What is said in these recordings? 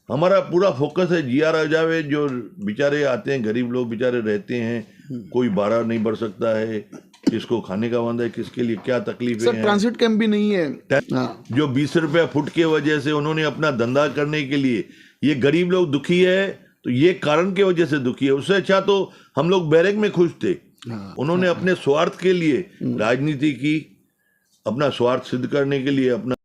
हमारा पूरा फोकस है GR हजावे, जो बेचारे आते हैं, गरीब लोग बेचारे रहते हैं, कोई बारह नहीं बढ़ सकता है, किसको खाने का वादा है, किसके लिए क्या तकलीफें सर हैं। ट्रांसिट कैंप भी नहीं है। हाँ। जो 20 रुपया फुट के वजह से उन्होंने अपना धंधा करने के लिए, ये गरीब लोग दुखी है तो ये कारण के वजह से दुखी है। उससे अच्छा तो हम लोग बैरक में खुश थे। उन्होंने अपने स्वार्थ के लिए राजनीति की, अपना स्वार्थ सिद्ध करने के लिए अपना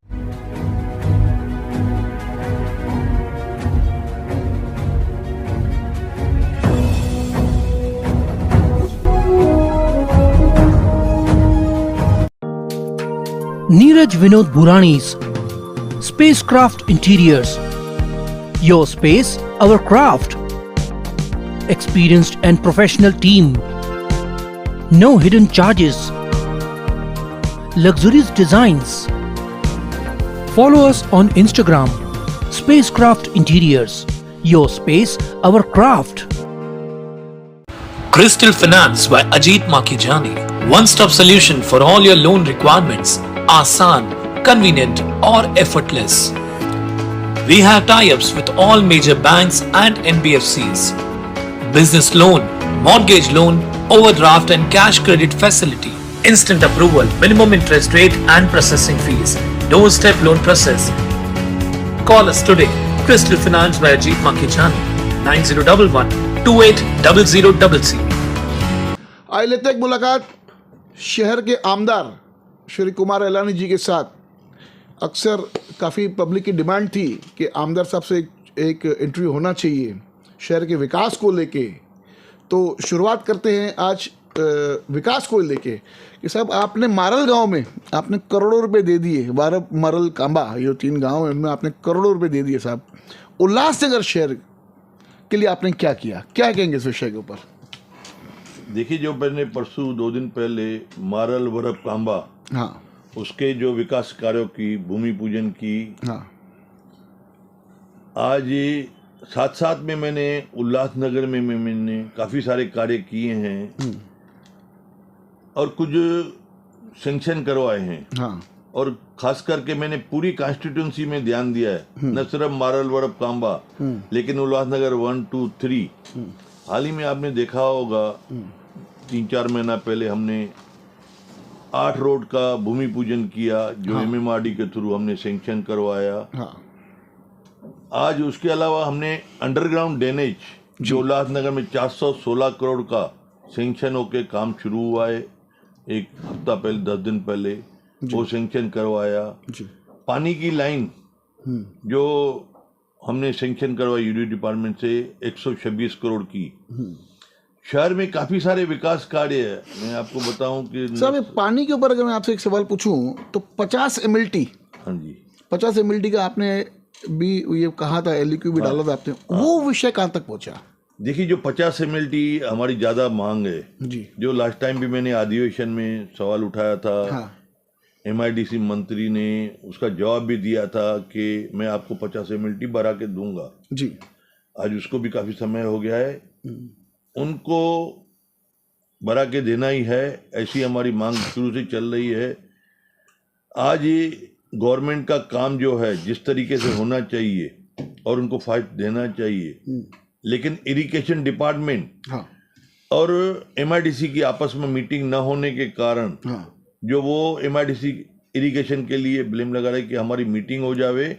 Neeraj Vinod Burani's Spacecraft Interiors. Your space, our craft. Experienced and professional team. No hidden charges. Luxurious designs. Follow us on Instagram. Spacecraft Interiors. Your space, our craft. Crystal Finance by Ajit Makijani. One-stop solution for all your loan requirements. Asan, convenient or effortless. We have tie-ups with all major banks and NBFCs. Business loan, mortgage loan, overdraft and cash credit facility. Instant approval, minimum interest rate and processing fees. Doorstep loan process. Call us today. Crystal Finance by Ajit Makijani. 9011 280000. आइए लेते हैं एक मुलाकात शहर के आमदार श्री कुमार एलानी जी के साथ। अक्सर काफ़ी पब्लिक की डिमांड थी कि आमदार साहब से एक इंटरव्यू होना चाहिए शहर के विकास को लेके। तो शुरुआत करते हैं आज विकास को लेके कि साहब आपने मारल गांव में आपने करोड़ों रुपए दे दिए। वारब, मरल, कांबा, ये 3 गांव हैं, उनमें आपने करोड़ों रुपए दे दिए साहब। उल्लासनगर शहर के लिए आपने क्या किया, क्या कहेंगे इस विषय के ऊपर? देखिए, जो मैंने परसों 2 दिन पहले मारल, वरब, कांबा, हाँ, उसके जो विकास कार्यों की भूमि पूजन की, हाँ, आज साथ साथ में मैंने उल्लासनगर में मैंने काफ़ी सारे कार्य किए हैं और कुछ सेंक्शन करवाए हैं। हाँ, और खास करके मैंने पूरी कॉन्स्टिट्यूंसी में ध्यान दिया है, न सिर्फ मारल, वरब, कांबा, लेकिन उल्लासनगर 1, 2, 3। हाल ही में आपने देखा होगा 3-4 महीना पहले हमने 8 रोड का भूमि पूजन किया, जो MMRD के थ्रू हमने सेंक्शन करवाया। हाँ, आज उसके अलावा हमने अंडरग्राउंड ड्रेनेज जो उल्लासनगर में 416 करोड़ का सेंक्शन होके काम शुरू हुआ है, एक हफ्ता पहले, 10 दिन पहले वो सेंक्शन करवाया। पानी की लाइन जो हमने सेंक्शन करवाई यूडी डिपार्टमेंट से 126 करोड़ की। शहर में काफी सारे विकास कार्य है। मैं आपको बताऊं कि सर पानी के ऊपर अगर मैं आपसे एक सवाल पूछूं तो 50 MLT, हाँ जी, 50 MLT का आपने भी ये कहा था, LEQ भी डाला था आपने, वो विषय कहाँ तक पहुंचा? देखिए, जो 50 MLT हमारी ज्यादा मांग है जी, जो लास्ट टाइम भी मैंने अधिवेशन में सवाल उठाया था। हाँ, MIDC मंत्री ने उसका जवाब भी दिया था कि मैं आपको 50 MLT बढ़ा के दूंगा जी। आज उसको भी काफी समय हो गया है, उनको बढ़ा के देना ही है, ऐसी हमारी मांग शुरू से चल रही है। आज ये गवर्नमेंट का काम जो है जिस तरीके से होना चाहिए और उनको फाइट देना चाहिए, लेकिन इरिगेशन डिपार्टमेंट हाँ, और MIDC की आपस में मीटिंग न होने के कारण हाँ, जो वो MIDC इरिगेशन के लिए ब्लेम लगा रहे कि हमारी मीटिंग हो जावे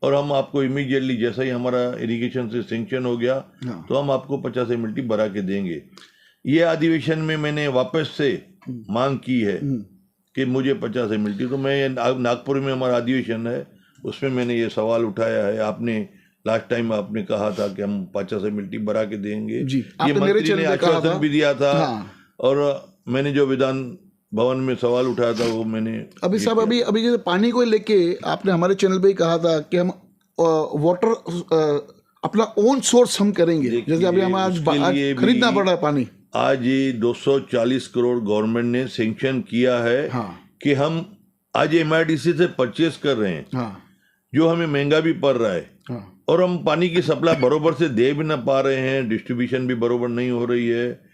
और हम आपको इमीडिएटली जैसा ही हमारा इरिगेशन से सेंक्शन हो गया तो हम आपको 50 MLT बढ़ा के देंगे। ये अधिवेशन में मैंने वापस से मांग की है कि मुझे 50 MLT, तो मैं नागपुर में हमारा अधिवेशन है उसमें मैंने ये सवाल उठाया है। आपने लास्ट टाइम आपने कहा था कि हम 50 MLT बढ़ा के देंगे, ये मंत्री ने आश्वासन भी दिया था। और मैंने जो विधान भवन में सवाल उठाया था वो मैंने अभी साहब अभी जैसे पानी को लेके आपने हमारे चैनल पे ही कहा था कि हम वाटर अपना ओन सोर्स हम करेंगे, जैसे अभी हम आज खरीदना पड़ रहा है पानी। आज ये 240 करोड़ गवर्नमेंट ने सेंक्शन किया है कि हम आज MIDC से परचेस कर रहे हैं, जो हमें महंगा भी पड़ रहा है और हम पानी की सप्लाई बरोबर से दे भी ना पा रहे हैं, डिस्ट्रीब्यूशन भी बरोबर नहीं हो रही है।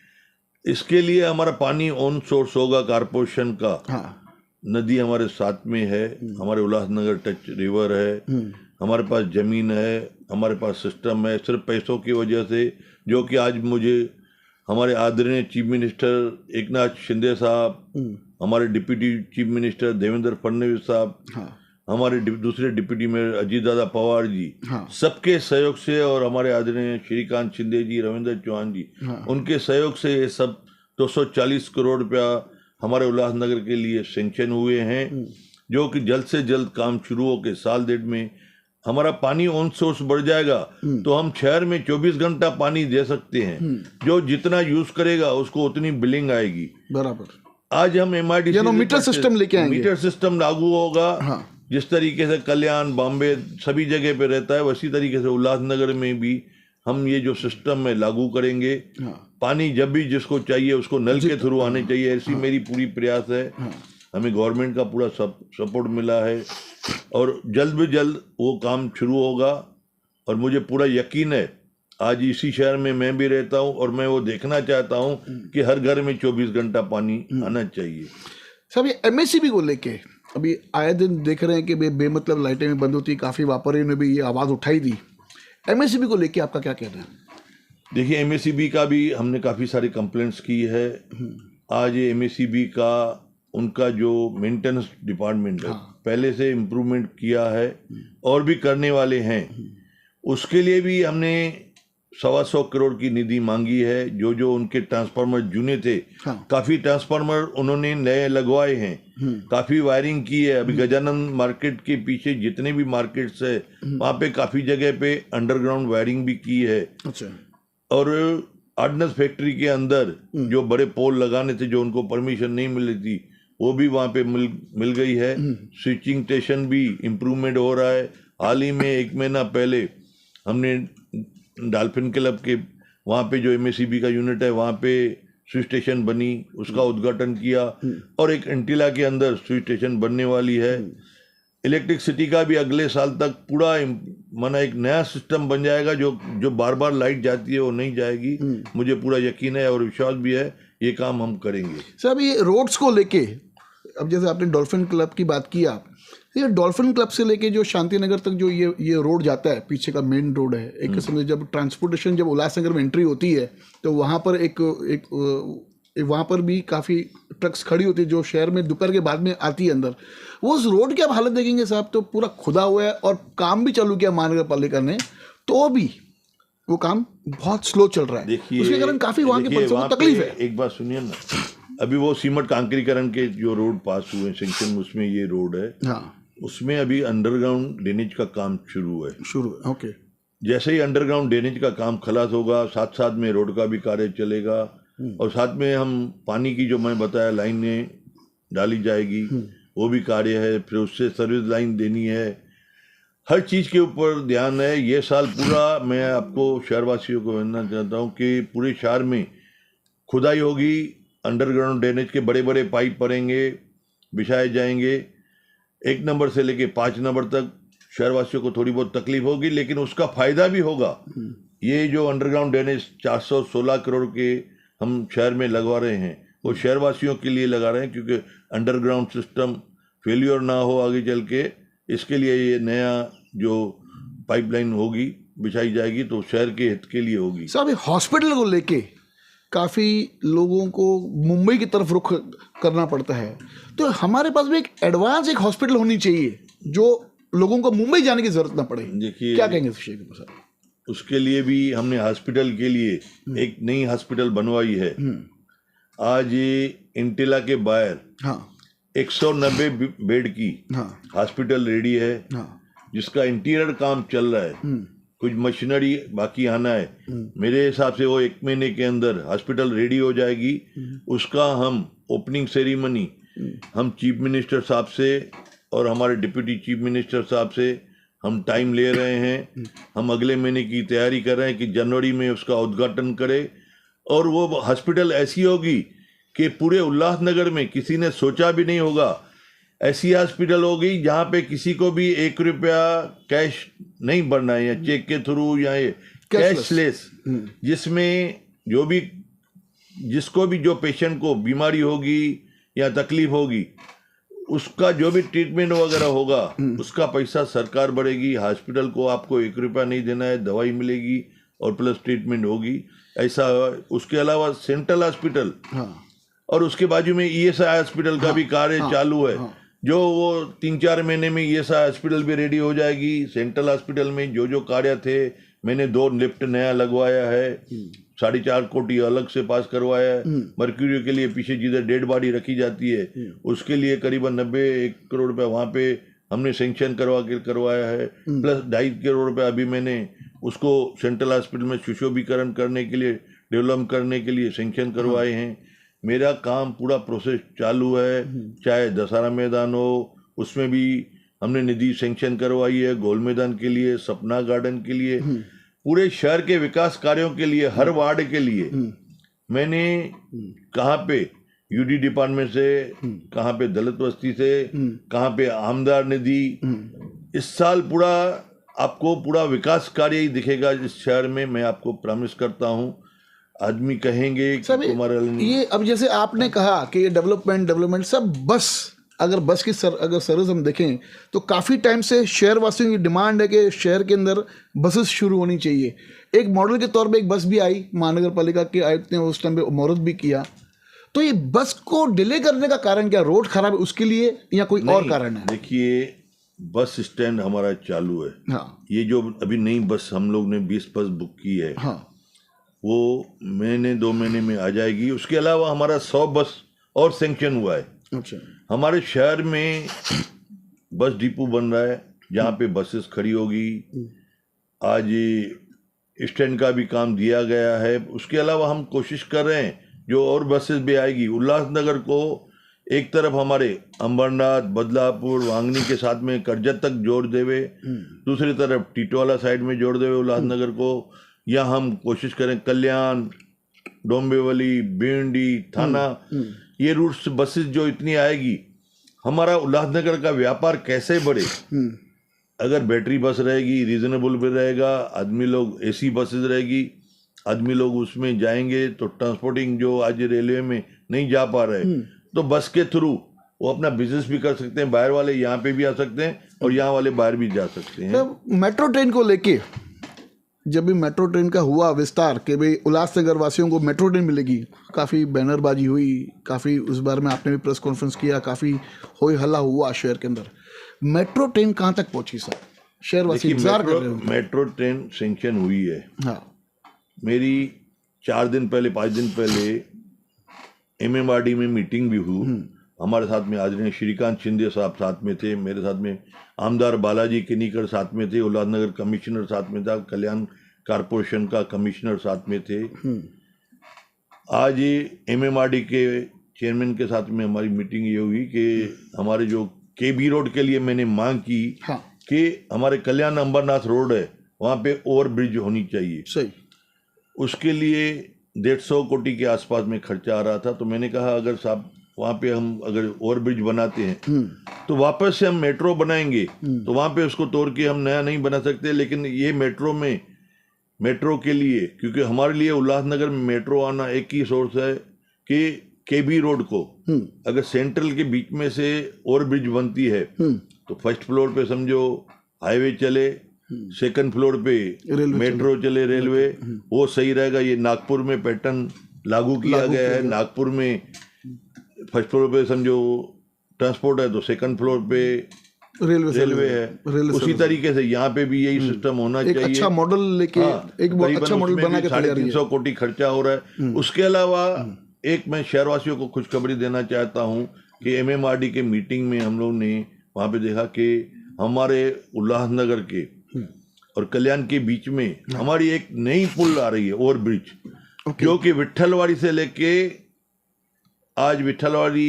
इसके लिए हमारा पानी ऑन सोर्स होगा कारपोरेशन का। नदी हमारे साथ में है, हमारे उल्लासनगर टच रिवर है, हमारे पास ज़मीन है, हमारे पास सिस्टम है। सिर्फ पैसों की वजह से, जो कि आज मुझे हमारे आदरणीय चीफ मिनिस्टर एकनाथ शिंदे साहब, हमारे deputy chief minister Devendra Fadnavis साहब, हमारे दूसरे डिप्टी में अजीत दादा पवार जी, सबके सहयोग से, और हमारे आदरणीय श्रीकांत शिंदे जी, रविंद्र चौहान जी, उनके सहयोग से ये सब 240 करोड़ रुपया हमारे उल्लासनगर के लिए सेंक्शन हुए हैं, जो कि जल्द से जल्द काम शुरू हो के साल डेढ़ में हमारा पानी ऑन सोर्स बढ़ जाएगा तो हम शहर में 24 घंटा पानी दे सकते हैं। जो जितना यूज करेगा उसको उतनी बिलिंग आएगी। बराबर। आज हम MIDC मीटर सिस्टम लेके आएंगे। मीटर सिस्टम लागू होगा। जिस तरीके से कल्याण, बॉम्बे सभी जगह पे रहता है, वैसी तरीके से उल्लासनगर में भी हम ये जो सिस्टम है लागू करेंगे। पानी जब भी जिसको चाहिए उसको नल के थ्रू आने चाहिए, ऐसी मेरी पूरी प्रयास है। हमें गवर्नमेंट का पूरा सपोर्ट मिला है और जल्द भी जल्द वो काम शुरू होगा। और मुझे पूरा यकीन है, आज इसी शहर में मैं भी रहता हूँ और मैं वो देखना चाहता हूँ कि हर घर में 24 घंटा पानी आना चाहिए। सब ये MSCB को लेके अभी आए दिन देख रहे हैं कि बेमतलब लाइटें भी बंद होती, काफ़ी व्यापारियों ने भी ये आवाज़ उठाई थी। MSCB को लेके आपका क्या कहना है? देखिए, MSCB का भी हमने काफ़ी सारी कंप्लेंट्स की है। आज ये MSCB का उनका जो मेंटेनेंस डिपार्टमेंट है, पहले से इम्प्रूवमेंट किया है और भी करने वाले हैं। उसके लिए भी हमने 125 करोड़ की निधि मांगी है। जो उनके ट्रांसफार्मर जूने थे, काफ़ी ट्रांसफार्मर उन्होंने नए लगवाए हैं, काफ़ी वायरिंग की है। अभी गजानन मार्केट के पीछे जितने भी मार्केट्स है वहाँ पे काफ़ी जगह पे अंडरग्राउंड वायरिंग भी की है। अच्छा। और ऑर्डिनेंस फैक्ट्री के अंदर जो बड़े पोल लगाने थे, जो उनको परमिशन नहीं मिल रही थी, वो भी वहाँ पे मिल गई है। स्विचिंग स्टेशन भी इम्प्रूवमेंट हो रहा है। हाल ही में 1 महीना पहले हमने डॉल्फिन क्लब के वहाँ पे जो MSCB का यूनिट है वहाँ पे स्विच स्टेशन बनी, उसका उद्घाटन किया। और एक एंटीला के अंदर स्विच स्टेशन बनने वाली है। इलेक्ट्रिसिटी का भी अगले साल तक पूरा माना एक नया सिस्टम बन जाएगा। जो बार बार लाइट जाती है वो नहीं जाएगी। मुझे पूरा यकीन है और विश्वास भी है, ये काम हम करेंगे। सर, अभी ये रोड्स को लेके, अब जैसे आपने डॉल्फिन क्लब की बात की, आप ये डॉल्फिन क्लब से लेके जो शांति नगर तक जो ये रोड जाता है, पीछे का मेन रोड है, एक किस्म से जब ट्रांसपोर्टेशन जब उल्लासनगर में एंट्री होती है तो वहाँ पर एक वहाँ पर भी काफ़ी ट्रक्स खड़ी होती है जो शहर में दोपहर के बाद में आती है अंदर। वो उस रोड की आप हालत देखेंगे साहब, तो पूरा खुदा हुआ है और काम भी चालू किया महानगर पालिका ने, तो भी वो काम बहुत स्लो चल रहा है। देखिए, उसके कारण काफ़ी वहाँ के परिसरों को तकलीफ है। एक बात सुनिए ना, अभी वो सीमेंट कांक्रीकरण के जो रोड पास हुए सेंक्शन, उसमें ये रोड है। हाँ। उसमें अभी अंडरग्राउंड ड्रेनेज का काम शुरू है। ओके। जैसे ही अंडरग्राउंड ड्रेनेज का काम खलास होगा, साथ साथ में रोड का भी कार्य चलेगा और साथ में हम पानी की जो मैं बताया लाइनें डाली जाएगी, वो भी कार्य है। फिर उससे सर्विस लाइन देनी है। हर चीज़ के ऊपर ध्यान है। ये साल पूरा मैं आपको शहरवासियों को कहना चाहता हूँ कि पूरे शहर में खुदाई होगी, अंडरग्राउंड ड्रेनेज के बड़े बड़े पाइप पड़ेंगे, बिछाए जाएंगे। 1 नंबर से लेके 5 नंबर तक शहरवासियों को थोड़ी बहुत तकलीफ होगी, लेकिन उसका फायदा भी होगा। ये जो अंडरग्राउंड ड्रेनेज 416 करोड़ के हम शहर में लगवा रहे हैं, वो शहरवासियों के लिए लगा रहे हैं, क्योंकि अंडरग्राउंड सिस्टम फेल्योर ना हो आगे चल के। इसके लिए ये नया जो पाइपलाइन होगी, बिछाई जाएगी, तो शहर के हित के लिए होगी। साहब, हॉस्पिटल को लेके काफ़ी लोगों को मुंबई की तरफ रुख करना पड़ता है, तो हमारे पास भी एक एडवांस एक हॉस्पिटल होनी चाहिए जो लोगों को मुंबई जाने की जरूरत ना पड़े। देखिए, क्या कहेंगे इस विषय के साथ? उसके लिए भी हमने हॉस्पिटल के लिए एक नई हॉस्पिटल बनवाई है। आज ये इंटेला के बाहर 190 बेड की हॉस्पिटल रेडी है, जिसका इंटीरियर काम चल रहा है। कुछ मशीनरी बाकी आना है। मेरे हिसाब से वो 1 महीने के अंदर हॉस्पिटल रेडी हो जाएगी। उसका हम ओपनिंग सेरेमनी हम चीफ मिनिस्टर साहब से और हमारे डिप्टी चीफ मिनिस्टर साहब से हम टाइम ले रहे हैं। हम अगले महीने की तैयारी कर रहे हैं कि जनवरी में उसका उद्घाटन करें। और वो हॉस्पिटल ऐसी होगी कि पूरे उल्लासनगर में किसी ने सोचा भी नहीं होगा। ऐसी हॉस्पिटल होगी जहाँ पे किसी को भी 1 रुपया कैश नहीं भरना है, या चेक के थ्रू या कैशलेस, जिसमें जिसको भी जो पेशेंट को बीमारी होगी या तकलीफ होगी, उसका जो भी ट्रीटमेंट वगैरह होगा उसका पैसा सरकार भरेगी। हॉस्पिटल को आपको 1 रुपया नहीं देना है, दवाई मिलेगी और प्लस ट्रीटमेंट होगी, ऐसा। उसके अलावा सेंट्रल हॉस्पिटल और उसके बाजू में ESI हॉस्पिटल का भी कार्य चालू है, जो वो 3-4 महीने में ESI हॉस्पिटल भी रेडी हो जाएगी। सेंट्रल हॉस्पिटल में जो कार्य थे, मैंने 2 लिफ्ट नया लगवाया है, 4.5 कोटी अलग से पास करवाया है। मर्क्यूरी के लिए पीछे जिधर डेड बॉडी रखी जाती है उसके लिए करीबन 91 करोड़ रुपया वहाँ पे हमने सेंक्शन करवाया है, प्लस 2.5 करोड़ रुपया अभी मैंने उसको सेंट्रल हॉस्पिटल में सुशोभीकरण करने के लिए, डेवलप करने के लिए सेंक्शन करवाए हैं। मेरा काम पूरा प्रोसेस चालू है। चाहे दशहरा मैदान हो, उसमें भी हमने निधि सेंक्शन करवाई है, गोल मैदान के लिए, सपना गार्डन के लिए, पूरे शहर के विकास कार्यों के लिए, हर वार्ड के लिए मैंने कहाँ पे UD डिपार्टमेंट से, कहाँ पे दलित बस्ती से, कहाँ पे आमदार निधि। इस साल पूरा आपको पूरा विकास कार्य ही दिखेगा इस शहर में, मैं आपको प्रॉमिस करता हूँ। आदमी कहेंगे कि तुम्हारा ये अब जैसे आपने कहा कि ये डेवलपमेंट सब बस, अगर बस की अगर सर्विस हम देखें तो काफ़ी टाइम से शहर वासियों की डिमांड है कि शहर के अंदर बसेस शुरू होनी चाहिए। एक मॉडल के तौर पे एक बस भी आई, महानगर पालिका के आयुक्त ने उस टाइम पे मुहूर्त भी किया। तो ये बस को डिले करने का कारण क्या, रोड खराब है उसके लिए या कोई और कारण है? देखिए, बस स्टैंड हमारा चालू है। ये जो अभी नई बस हम लोग ने 20 बस बुक की है, वो महीने 2 महीने में आ जाएगी। उसके अलावा हमारा 100 बस और सेंक्शन हुआ है। अच्छा। हमारे शहर में बस डिपो बन रहा है जहाँ पे बसेस खड़ी होगी। आज स्टैंड का भी काम दिया गया है। उसके अलावा हम कोशिश कर रहे हैं जो और बसेस भी आएगी। उल्लासनगर को एक तरफ हमारे अंबरनाथ, बदलापुर, वांगनी के साथ में करजत तक जोड़ देवे, दूसरी तरफ टिटवाला साइड में जोड़ देवे उल्लासनगर को। या हम कोशिश करें कल्याण, डोंबिवली, भिंडी, थाना, ये रूट्स बसेस जो इतनी आएगी, हमारा उल्लासनगर का व्यापार कैसे बढ़े। अगर बैटरी बस रहेगी, रीजनेबल भी रहेगा, आदमी लोग AC बसेस रहेगी, आदमी लोग उसमें जाएंगे, तो ट्रांसपोर्टिंग जो आज रेलवे में नहीं जा पा रहे, तो बस के थ्रू वो अपना बिजनेस भी कर सकते हैं। बाहर वाले यहाँ पे भी आ सकते हैं और यहाँ वाले बाहर भी जा सकते हैं। तो मेट्रो ट्रेन को लेके जब भी मेट्रो ट्रेन का हुआ विस्तार कि भाई उल्लासनगर वासियों को मेट्रो ट्रेन मिलेगी, काफ़ी बैनरबाजी हुई, काफ़ी उस बारे में आपने भी प्रेस कॉन्फ्रेंस किया, काफ़ी होई हल्ला हुआ शहर के अंदर। मेट्रो ट्रेन कहाँ तक पहुंची सर? शहरवासी इंतजार कर रहे हो। मेट्रो ट्रेन सेंक्शन हुई है। हाँ, मेरी 4 दिन पहले 5 दिन पहले MMRD में मीटिंग भी हुई। हमारे साथ में आदरणीय श्रीकांत शिंदे साहब साथ में थे, मेरे साथ में आमदार बालाजी किनीकर साथ में थे, उल्लासनगर कमिश्नर साथ में था, कल्याण कारपोरेशन का कमिश्नर साथ में थे। आज MMRD के चेयरमैन के साथ में हमारी मीटिंग ये हुई कि हमारे जो KB रोड के लिए मैंने मांग की कि हमारे कल्याण अंबरनाथ रोड है, वहाँ पे ओवर ब्रिज होनी चाहिए। सही। उसके लिए 150 कोटी के आसपास में खर्चा आ रहा था। तो मैंने कहा अगर साहब वहाँ पे हम अगर ओवर ब्रिज बनाते हैं तो वापस से हम मेट्रो बनाएंगे, तो वहाँ पे उसको तोड़ के हम नया नहीं बना सकते। लेकिन ये मेट्रो के लिए, क्योंकि हमारे लिए उल्लासनगर में मेट्रो आना एक ही सोर्स है कि KB रोड को अगर सेंट्रल के बीच में से ओवर ब्रिज बनती है तो फर्स्ट फ्लोर पे समझो हाईवे चले, सेकंड फ्लोर पे मेट्रो चले, रेलवे, वो सही रहेगा। ये नागपुर में पैटर्न लागू किया गया है। नागपुर में फर्स्ट फ्लोर पे समझो ट्रांसपोर्ट है तो सेकंड फ्लोर पे रेलवे है। उसी तरीके से यहाँ पे भी यही सिस्टम होना चाहिए। अच्छा मॉडल लेके एक अच्छा मॉडल बना के 350 कोटी खर्चा हो रहा है। उसके अलावा एक मैं शहरवासियों को खुशखबरी देना चाहता हूँ कि MMRD के मीटिंग में हम लोग ने वहाँ पे देखा कि हमारे उल्लासनगर के और कल्याण के बीच में हमारी एक नई पुल आ रही है, ओवर ब्रिज, जो कि विट्ठलवाड़ी से लेके आज विट्ठलवाड़ी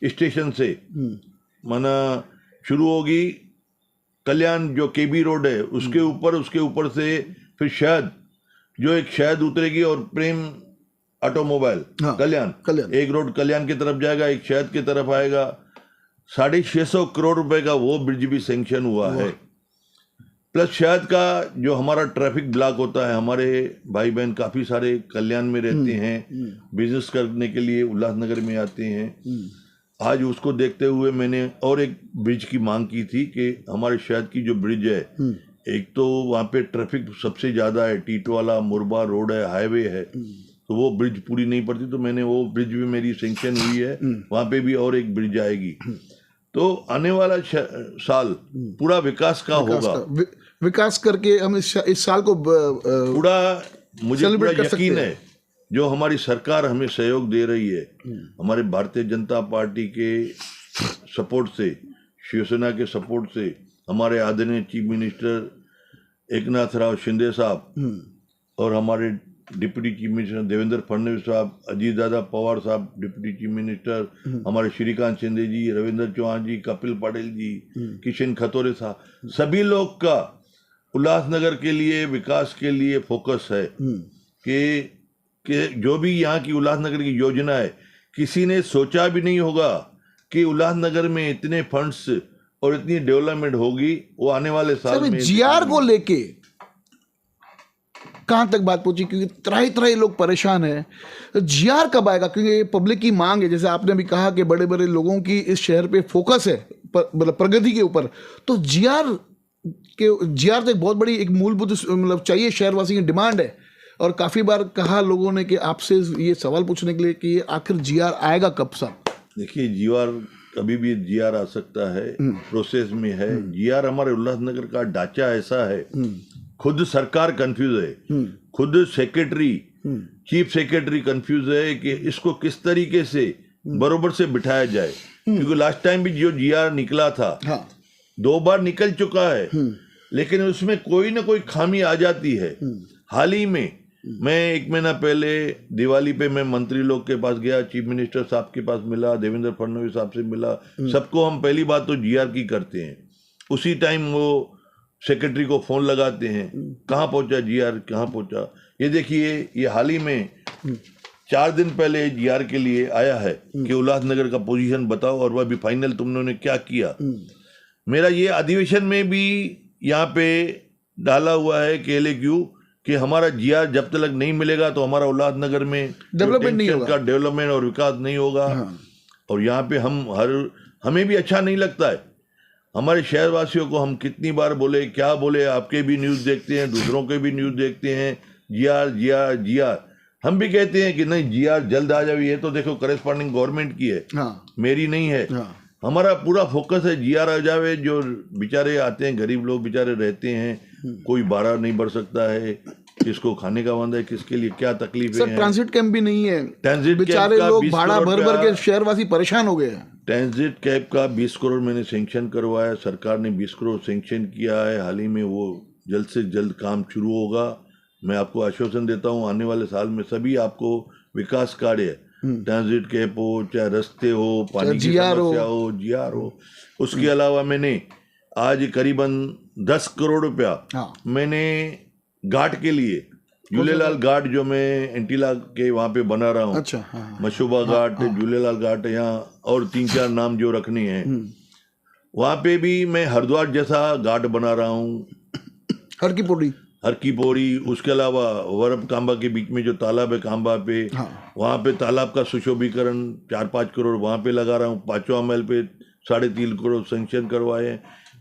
स्टेशन से माना शुरू होगी, कल्याण जो KB रोड है उसके ऊपर से फिर शहद, जो एक शहद उतरेगी और प्रेम ऑटोमोबाइल कल्याण एक रोड कल्याण की तरफ जाएगा, एक शहद की तरफ आएगा। 650 करोड़ रुपए का वो ब्रिज भी सैंक्शन हुआ है। प्लस शहद का जो हमारा ट्रैफिक ब्लॉक होता है, हमारे भाई बहन काफ़ी सारे कल्याण में रहते हैं, बिजनेस करने के लिए उल्लासनगर में आते हैं। आज उसको देखते हुए मैंने और एक ब्रिज की मांग की थी कि हमारे शहर की जो ब्रिज है, एक तो वहाँ पे ट्रैफिक सबसे ज़्यादा है, टीटवाला मुरबा रोड है, हाईवे है, तो वो ब्रिज पूरी नहीं पड़ती, तो मैंने वो ब्रिज भी मेरी सेंक्शन हुई है, वहाँ पे भी और एक ब्रिज आएगी। तो आने वाला साल पूरा विकास का होगा। विकास करके हम इस साल को पूरा मुझे पूरा सेलिब्रेट कर सकते यकीन हैं। है, जो हमारी सरकार हमें सहयोग दे रही है, हमारे भारतीय जनता पार्टी के सपोर्ट से, शिवसेना के सपोर्ट से, हमारे आदरणीय चीफ मिनिस्टर एकनाथ राव शिंदे साहब और हमारे deputy chief minister Devendra Fadnavis साहब, अजीत दादा पवार साहब डिप्टी चीफ मिनिस्टर, हमारे श्रीकांत शिंदे जी, रविंद्र चौहान जी, कपिल पाटिल जी, किशन खतौरे साहब, सभी लोग का उल्लासनगर के लिए विकास के लिए फोकस है कि जो भी यहाँ की उल्लासनगर की योजना है, किसी ने सोचा भी नहीं होगा कि उल्लासनगर में इतने फंड्स और इतनी डेवलपमेंट होगी। वो आने वाले साल में जीआर को लेके कहां तक बात पहुंची, क्योंकि तरह लोग परेशान हैं। जीआर कब आएगा, क्योंकि ये पब्लिक की मांग है, जैसे आपने भी कहा कि बड़े बड़े लोगों की इस शहर पे फोकस है, मतलब प्रगति के ऊपर, तो जीआर तो एक बहुत बड़ी एक मूलभूत मतलब चाहिए, शहरवासी की डिमांड है। और काफी बार कहा लोगों ने कि आपसे ये सवाल पूछने के लिए कि आखिर जीआर आएगा कब साहब? देखिए, जीआर कभी भी जीआर आ सकता है, प्रोसेस में है। जीआर हमारे उल्लासनगर का ढांचा ऐसा है, खुद सरकार कंफ्यूज है, खुद सेक्रेटरी, चीफ सेक्रेटरी कंफ्यूज है कि इसको किस तरीके से बरोबर से बिठाया जाए। क्योंकि लास्ट टाइम भी जो जीआर निकला था, 2 बार निकल चुका है, लेकिन उसमें कोई ना कोई खामी आ जाती है। हाल ही में मैं 1 महीना पहले दिवाली पे मैं मंत्री लोग के पास गया, चीफ मिनिस्टर साहब के पास मिला, देवेंद्र फडणवीस साहब से मिला। सबको हम पहली बात तो जीआर की करते हैं, उसी टाइम वो सेक्रेटरी को फोन लगाते हैं, कहाँ पहुंचा जीआर, कहाँ पहुंचा। ये देखिए, ये हाल ही में 4 दिन पहले जीआर के लिए आया है कि उल्लासनगर का पोजीशन बताओ, और वह भी फाइनल तुमने क्या किया। मेरा ये अधिवेशन में भी यहाँ पे डाला हुआ है कि LAQ कि हमारा जीआर जब तक नहीं मिलेगा तो हमारा उल्लासनगर में डेवलपमेंट नहीं होगा, डेवलपमेंट और विकास नहीं होगा। और यहाँ पे हमें भी अच्छा नहीं लगता है। हमारे शहरवासियों को हम कितनी बार बोले, क्या बोले, आपके भी न्यूज़ देखते हैं, दूसरों के भी न्यूज़ देखते हैं, जीआर जीआर जीआर। हम भी कहते हैं कि नहीं, जीआर जल्द आ जाए। ये तो देखो करेस्पॉन्डिंग गवर्नमेंट की है, मेरी नहीं है। हमारा पूरा फोकस है जीआर आ जावे। जो बेचारे आते हैं, गरीब लोग बेचारे रहते हैं, कोई बारह नहीं बढ़ सकता है, किसको खाने का बंद है, किसके लिए क्या तकलीफ है। ट्रांजिट कैंप भी नहीं है, ट्रांजिट बेचारे लोग भाड़ा भर भर के शहरवासी परेशान हो गए हैं। ट्रांजिट कैब का 20 करोड़ मैंने सेंक्शन करवाया, सरकार ने 20 करोड़ सेंक्शन किया है हाल ही में। वो जल्द से जल्द काम शुरू होगा। मैं आपको आश्वासन देता हूँ, आने वाले साल में सभी आपको विकास कार्य, ट्रांजिट कैब हो, चाहे रास्ते हो, पानी की समस्या हो, जीआर हो। उसके अलावा मैंने आज करीबन 10 करोड़ रुपया मैंने घाट के लिए, झूलेलाल घाट जो मैं एंटीला के वहाँ पे बना रहा हूँ। अच्छा, मशोबा घाट, झूलेलाल घाट, यहाँ और 3-4 नाम जो रखने हैं। वहाँ पे भी मैं हरिद्वार जैसा घाट बना रहा हूँ, हर की पौड़ी। उसके अलावा वरब कांबा के बीच में जो तालाब है कांबा पे, वहाँ पे तालाब का सुशोभीकरण 4-5 करोड़ वहाँ पे लगा रहा हूँ। 5वां माइल पे 3.5 करोड़ सेंक्शन करवाए।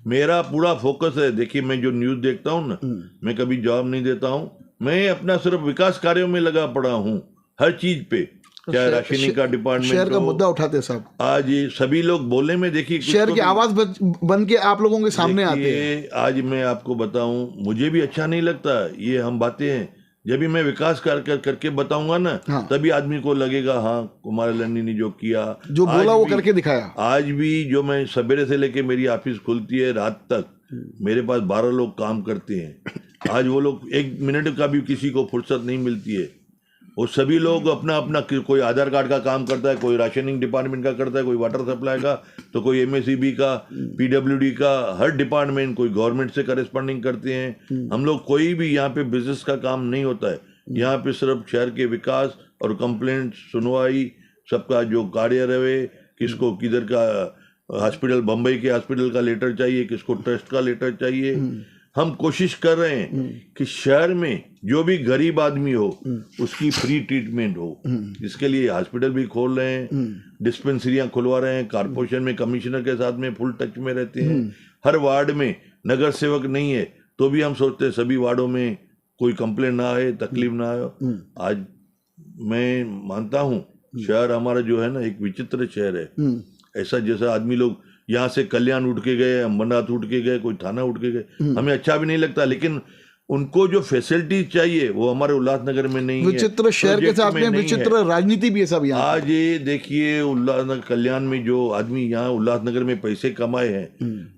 मेरा पूरा फोकस है। देखिए, मैं जो न्यूज़ देखता हूँ ना, मैं कभी जवाब नहीं देता हूँ। मैं अपना सिर्फ विकास कार्यों में लगा पड़ा हूँ, हर चीज पे, चाहे राशनिंग का डिपार्टमेंट, शहर का मुद्दा उठाते साहब। आज सभी लोग बोलने में, देखिए, शहर की आवाज बन के आप लोगों के सामने आते हैं। आज मैं आपको बताऊं, मुझे भी अच्छा नहीं लगता ये हम बातें हैं। जब भी मैं विकास करके बताऊंगा ना, तभी आदमी को लगेगा हाँ, कुमार एलानी ने जो किया, जो बोला वो करके दिखाया। आज भी जो मैं सवेरे से लेके मेरी ऑफिस खुलती है रात तक, मेरे पास 12 लोग काम करते हैं। आज वो लोग 1 मिनट का भी किसी को फुर्सत नहीं मिलती है। वो सभी लोग अपना अपना, कोई आधार कार्ड का काम करता है, कोई राशनिंग डिपार्टमेंट का करता है, कोई वाटर सप्लाई का, तो कोई MSEB का, PWD का, हर डिपार्टमेंट, कोई गवर्नमेंट से करेस्पॉन्डिंग करते हैं। हम लोग कोई भी यहाँ पे बिजनेस का काम नहीं होता है। यहाँ पे सिर्फ शहर के विकास और कंप्लेंट सुनवाई, सबका जो कार्य रहे, किसको किधर का हॉस्पिटल, बम्बई के हॉस्पिटल का लेटर चाहिए, किसको ट्रस्ट का लेटर चाहिए, हम कोशिश कर रहे हैं कि शहर में जो भी गरीब आदमी हो उसकी फ्री ट्रीटमेंट हो। इसके लिए हॉस्पिटल भी खोल रहे हैं, डिस्पेंसरियां खुलवा रहे हैं, कारपोरेशन में कमिश्नर के साथ में फुल टच में रहते हैं। हर वार्ड में नगर सेवक नहीं है तो भी हम सोचते हैं सभी वार्डों में कोई कंप्लेंट ना आए, तकलीफ ना आए। आज मैं मानता हूँ शहर हमारा जो है ना एक विचित्र शहर है। ऐसा जैसा आदमी लोग यहाँ से कल्याण उठ के गए, अम्बरनाथ उठ के गए, कोई थाना उठ के गए, हमें अच्छा भी नहीं लगता, लेकिन उनको जो फैसिलिटी चाहिए वो हमारे उल्लासनगर में नहीं है। विचित्र शहर के साथ में विचित्र राजनीति भी है सब यहाँ। आज ये देखिए उल्लासनगर कल्याण में जो आदमी यहाँ उल्लासनगर में पैसे कमाए हैं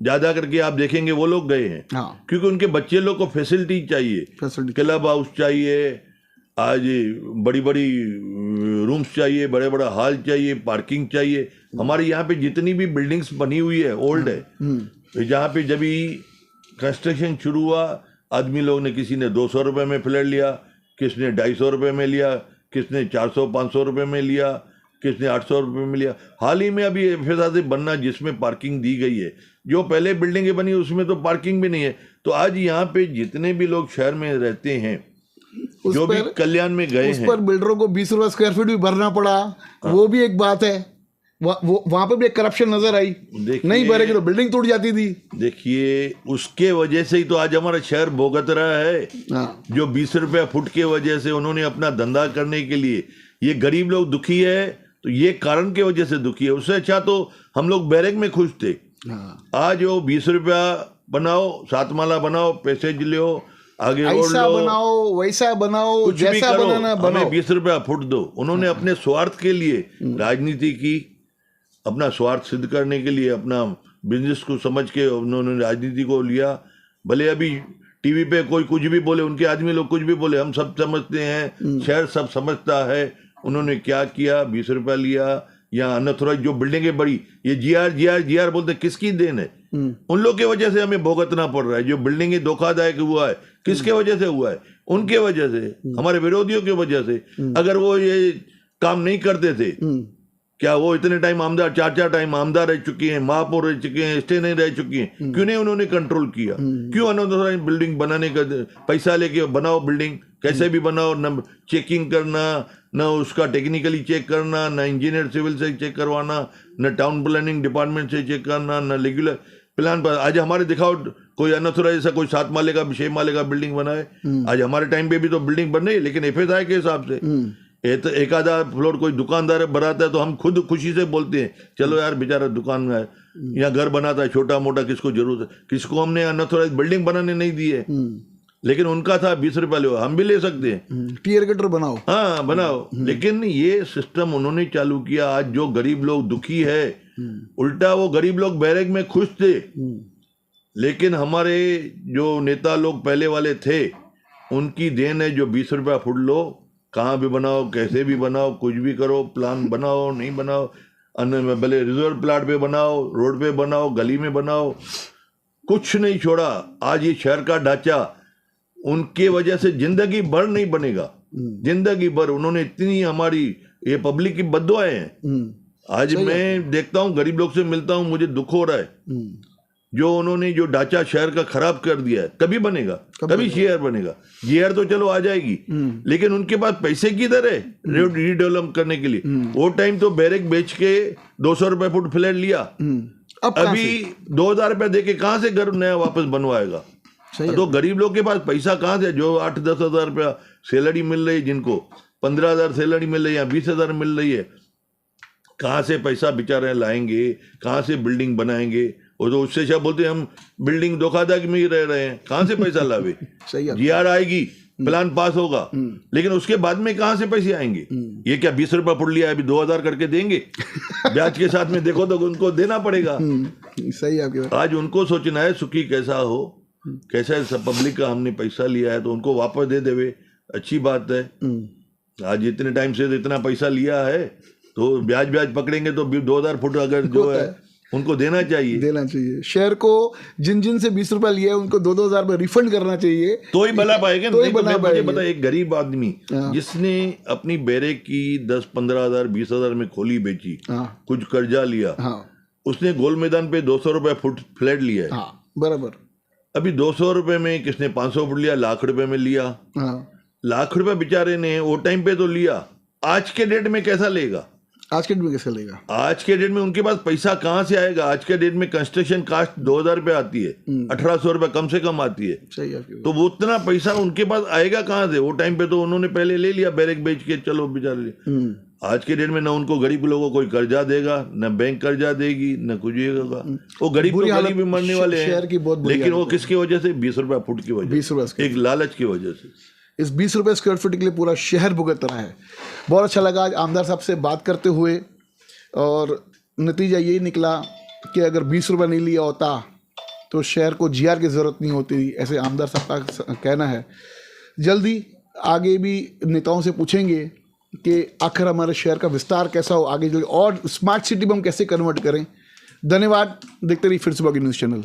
ज्यादा करके आप देखेंगे वो लोग गए हैं। क्योंकि उनके बच्चे लोग को फैसिलिटी चाहिए, क्लब हाउस चाहिए, आज बड़ी बड़ी रूम्स चाहिए, बड़े बड़ा हॉल चाहिए, पार्किंग चाहिए। हमारे यहाँ पे जितनी भी बिल्डिंग्स बनी हुई है ओल्ड है। जहाँ पे जब कंस्ट्रक्शन शुरू हुआ आदमी लोग ने, किसी ने 200 रुपये में फ्लैट लिया, किसने 250 रुपये में लिया, किसने 400-500 रुपये में लिया, किसने 800 रुपये में लिया। हाल ही में अभी एफएसआर बनना जिसमें पार्किंग दी गई है, जो पहले बिल्डिंगें बनी उसमें तो पार्किंग भी नहीं है। तो आज यहाँ पे जितने भी लोग शहर में रहते हैं जो भी कल्याण में गए हैं, उस पर बिल्डरों को 20 रुपये स्क्वायर फीट भी भरना पड़ा। वो भी एक बात है। वहां पे भी एक करप्शन नजर आई, नहीं भरेगी तो बिल्डिंग टूट जाती थी। देखिए उसके वजह से ही तो आज हमारा शहर भोगत रहा है। जो 20 रुपया फुट के वजह से उन्होंने अपना धंधा करने के लिए, ये गरीब लोग दुखी है तो ये कारण के वजह से दुखी है। उससे अच्छा तो हम लोग बैरक में खुश थे। आज वो 20 रुपया बनाओ, 7 माला बनाओ, पैसेज लो, आगे ऐसा बनाओ वैसा बनाओ, कुछ जैसा भी करो, बनाना बनाओ, 20 रुपया फुट दो। उन्होंने अपने स्वार्थ के लिए राजनीति की, अपना स्वार्थ सिद्ध करने के लिए, अपना बिजनेस को समझ के उन्होंने राजनीति को लिया। भले अभी टीवी पे कोई कुछ भी बोले, उनके आदमी लोग कुछ भी बोले, हम सब समझते हैं, शहर सब समझता है उन्होंने क्या किया। 20 रुपया लिया। यहाँ अनथोराइज जो बिल्डिंगें बड़ी, ये जीआर बोलते, किसकी देन है? उन लोग की वजह से हमें भुगतना पड़ रहा है। जो बिल्डिंगें धोखादायक हुआ है, किसके वजह से हुआ है? उनके वजह से, हमारे विरोधियों की वजह से। अगर वो ये काम नहीं करते थे, क्या वो इतने टाइम आमदार, 4 टाइम आमदार रह चुकी हैं, महापौर रह चुके हैं, स्टे नहीं रह चुकी हैं, क्यों नहीं उन्होंने कंट्रोल किया? क्यों अनऑथराइज बिल्डिंग बनाने का पैसा लेके बनाओ बिल्डिंग, कैसे भी बनाओ, न चेकिंग करना, न उसका टेक्निकली चेक करना, न इंजीनियर सिविल से चेक करवाना, न टाउन प्लानिंग डिपार्टमेंट से चेक करना, न रेगुलर प्लान पर। आज हमारे दिखाओ कोई अनऑथराइज ऐसा कोई 7 माले का 6 माले का बिल्डिंग बना है। आज हमारे टाइम पे भी तो बिल्डिंग बन रही है, लेकिन एफएसआई के हिसाब से। एक आधा फ्लोर कोई दुकानदार बनाता है तो हम खुद खुशी से बोलते हैं, चलो यार बेचारा दुकान में या घर बनाता है छोटा मोटा, किसको जरूरत है? किसको हमने अनऑथराइज बिल्डिंग बनाने नहीं दी है, लेकिन उनका था 20 रुपया लो, हम भी ले सकते हैं। टीयर गटर बनाओ, हाँ बनाओ। लेकिन ये सिस्टम उन्होंने चालू किया। आज जो गरीब लोग दुखी है, उल्टा वो गरीब लोग बैरक में खुश थे। लेकिन हमारे जो नेता लोग पहले वाले थे, उनकी देन है जो 20 रुपया फुट लो, कहाँ भी बनाओ, कैसे भी बनाओ, कुछ भी करो, प्लान बनाओ नहीं बनाओ, भले रिजर्व प्लाट पे बनाओ, रोड पे बनाओ, गली में बनाओ, कुछ नहीं छोड़ा। आज ये शहर का ढांचा उनके वजह से जिंदगी भर नहीं बनेगा। जिंदगी भर उन्होंने इतनी हमारी ये पब्लिक की बद्दुआएं हैं। आज मैं देखता हूँ, गरीब लोग से मिलता हूँ, मुझे दुख हो रहा है। जो उन्होंने जो ढांचा शहर का खराब कर दिया है, कभी बनेगा, कभी शहर बनेगा। जीआर तो चलो आ जाएगी, लेकिन उनके पास पैसे किधर है रीडेवलप करने के लिए? वो टाइम तो बैरक बेच के 200 रुपए फुट फ्लैट लिया, अभी 2000 रुपए देके कहाँ से घर नया वापस बनवाएगा? तो गरीब लोग के पास पैसा कहाँ से? जो 8-10 हजार रुपया सैलरी मिल रही है, जिनको 15,000 सैलरी मिल रही है या 20,000 मिल रही है, कहाँ से पैसा बेचारे लाएंगे? कहाँ से बिल्डिंग बनाएंगे? वो तो उससे क्या बोलते हैं, हम बिल्डिंग धोखाधड़ी में ही रह रहे हैं, कहाँ से पैसा लावे? जीआर आएगी, प्लान पास होगा, लेकिन उसके बाद में कहाँ से पैसे आएंगे? ये क्या 20 रुपया फुट लिया है, अभी 2000 करके देंगे ब्याज के साथ में? देखो तो उनको देना पड़ेगा। सही आपकी बात। आज उनको सोचना है सुखी कैसा हो, कैसा सब पब्लिक का हमने पैसा लिया है तो उनको वापस दे देवे, अच्छी बात है। आज इतने टाइम से इतना पैसा लिया है तो ब्याज पकड़ेंगे तो 2000 फुट अगर जो है उनको देना चाहिए। शहर को जिन से 20 रुपया लिया है उनको 2-2 हजार रुपये रिफंड करना चाहिए, तो ही भला पाएगा। तो ही बना पाएगा। मुझे पता, एक गरीब आदमी जिसने अपनी बैरक की 10-15 हजार 20 हजार में खोली बेची, कुछ कर्जा लिया, उसने गोल मैदान पे 200 रुपया फुट फ्लैट लिया है, बराबर। अभी 200 रुपए में, किसने 500 फुट लिया, लाख रुपए में लिया। हाँ, लाख रुपए बेचारे ने वो टाइम पे तो लिया, आज के डेट में कैसा लेगा? आज के डेट में कैसे लेगा? आज के डेट में उनके पास पैसा कहाँ से आएगा? आज के डेट में कंस्ट्रक्शन कास्ट 2000 रुपये आती है, 1800 रुपये कम से कम आती है। सही है आपकी बात। तो वो उतना पैसा उनके पास आएगा कहाँ से? वो टाइम पे तो उन्होंने पहले ले लिया, बैरक बेच के, चलो बेचारे। आज के डेट में ना उनको गरीब लोगों को कोई कर्जा देगा, न बैंक कर्जा देगी, न कुछ ही होगा। वो गरीब बुरी तो हालत गरीब भी मरने वाले शहर की बहुत हैं, बुरी लेकिन वो हालत है। किसकी वजह से? 20 रुपये फुट की वजह, 20 रुपये एक लालच की वजह से। इस 20 रुपये स्क्वायर फीट के लिए पूरा शहर भुगत रहा है। बहुत अच्छा लगा आज आमदार साहब से बात करते हुए, और नतीजा यही निकला कि अगर 20 रुपये नहीं लिया होता तो शहर को जीआर की ज़रूरत नहीं होती, ऐसे आमदार साहब का कहना है। जल्दी आगे भी नेताओं से पूछेंगे कि आखिर हमारे शहर का विस्तार कैसा हो, आगे और स्मार्ट सिटी में हम कैसे कन्वर्ट करें। धन्यवाद। देखते रहिए फिर सुबह की न्यूज़ चैनल।